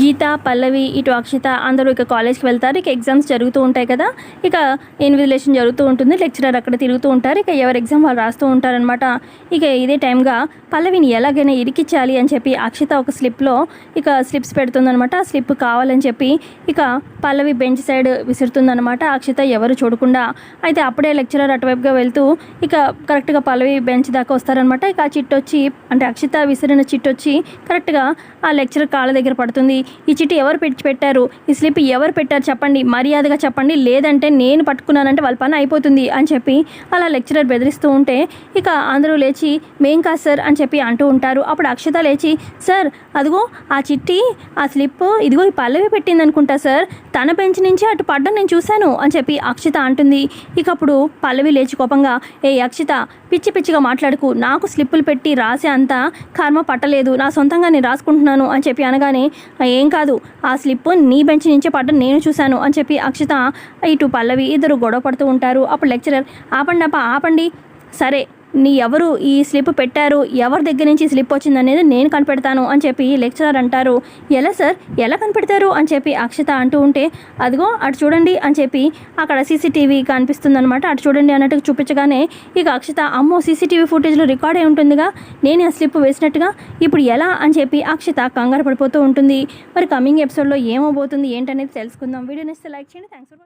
గీత, పల్లవి, ఇటు అక్షిత అందరూ ఇక కాలేజ్‌కి వెళ్తారు. ఇక ఎగ్జామ్స్ జరుగుతూ ఉంటాయి కదా! ఇక ఇన్విజిలేషన్ జరుగుతూ ఉంటుంది. లెక్చరర్ అక్కడ తిరుగుతూ ఉంటారు. ఇక ఎవరి ఎగ్జామ్ వాళ్ళు రాస్తూ ఉంటారనమాట. ఇక ఇదే టైంగా పల్లవిని ఎలాగైనా ఇరికిచ్చాలి అని చెప్పి అక్షిత ఒక స్లిప్‌లో ఇక స్లిప్స్ పెడుతుందనమాట. ఆ స్లిప్ కావాలని చెప్పి ఇక పల్లవి బెంచ్ సైడ్ విసురుతుందనమాట. అక్షిత ఎవరు చూడకుండా. అయితే అప్పుడే లెక్చరర్ అటువైపుగా వెళ్తూ ఇక కరెక్ట్‌గా పల్లవి బెంచ్ దాకా వస్తారనమాట. ఇక ఆ చిట్టొచ్చి అంటే అక్షిత విసిరిన చిట్టొచ్చి కరెక్ట్‌గా ఆ లెక్చరర్ కాళ్ళ దగ్గర పడుతుంది. ఈ చిట్టి ఎవరు పెట్టారు, ఈ స్లిప్ ఎవరు పెట్టారు చెప్పండి, మర్యాదగా చెప్పండి, లేదంటే నేను పట్టుకున్నానంటే వాళ్ళ పని అయిపోతుంది అని చెప్పి అలా లెక్చరర్ బెదిరిస్తూ ఉంటే ఇక అందరూ లేచి మేం కాదు సార్ అని చెప్పి అంటూ ఉంటారు. అప్పుడు అక్షిత లేచి సార్ అదిగో ఆ చిట్టి ఆ స్లిప్ ఇదిగో ఈ పల్లవి పెట్టింది అనుకుంటా సార్, తన బెంచ్ నుంచి అటు పడ్డం నేను చూశాను అని చెప్పి అక్షిత అంటుంది. ఇక అప్పుడు పల్లవి లేచి కోపంగా ఏ అక్షిత పిచ్చి పిచ్చిగా మాట్లాడుకు, నాకు స్లిప్పులు పెట్టి రాసే అంత కర్మ పట్టలేదు, నా సొంతంగా నేను రాసుకుంటున్నాను అని చెప్పి అనగానే ఏం కాదు ఆ స్లిప్ నీ బెంచ్ నుంచే పడ్డం నేను చూశాను అని చెప్పి అక్షిత ఇటు పల్లవి ఇద్దరు గొడవ పడుతూ ఉంటారు. అప్పుడు లెక్చరర్ ఆపండి సరే ఎవరు ఈ స్లిప్ పెట్టారు, ఎవరి దగ్గర నుంచి స్లిప్ వచ్చింది అనేది నేను కనిపెడతాను అని చెప్పి లెక్చరర్ అంటారు. ఎలా సార్ ఎలా కనిపెడతారు అని చెప్పి అక్షిత అంటూ ఉంటే అదిగో అటు చూడండి అని చెప్పి అక్కడ సీసీటీవీ కనిపిస్తుంది అనమాట. అటు చూడండి అన్నట్టు చూపించగానే ఇక అక్షిత అమ్మో సీసీటీవీ ఫుటేజ్లో రికార్డ్ అయి ఉంటుందిగా, నేను ఆ స్లిప్ వేసినట్టుగా, ఇప్పుడు ఎలా అని చెప్పి అక్షిత కంగారు పడిపోతూ ఉంటుంది. మరి కమింగ్ ఎపిసోడ్లో ఏమవబోతుంది ఏంటనేది తెలుసుకుందాం. వీడియో నచ్చితే లైక్ చేయండి. Thanks for watching.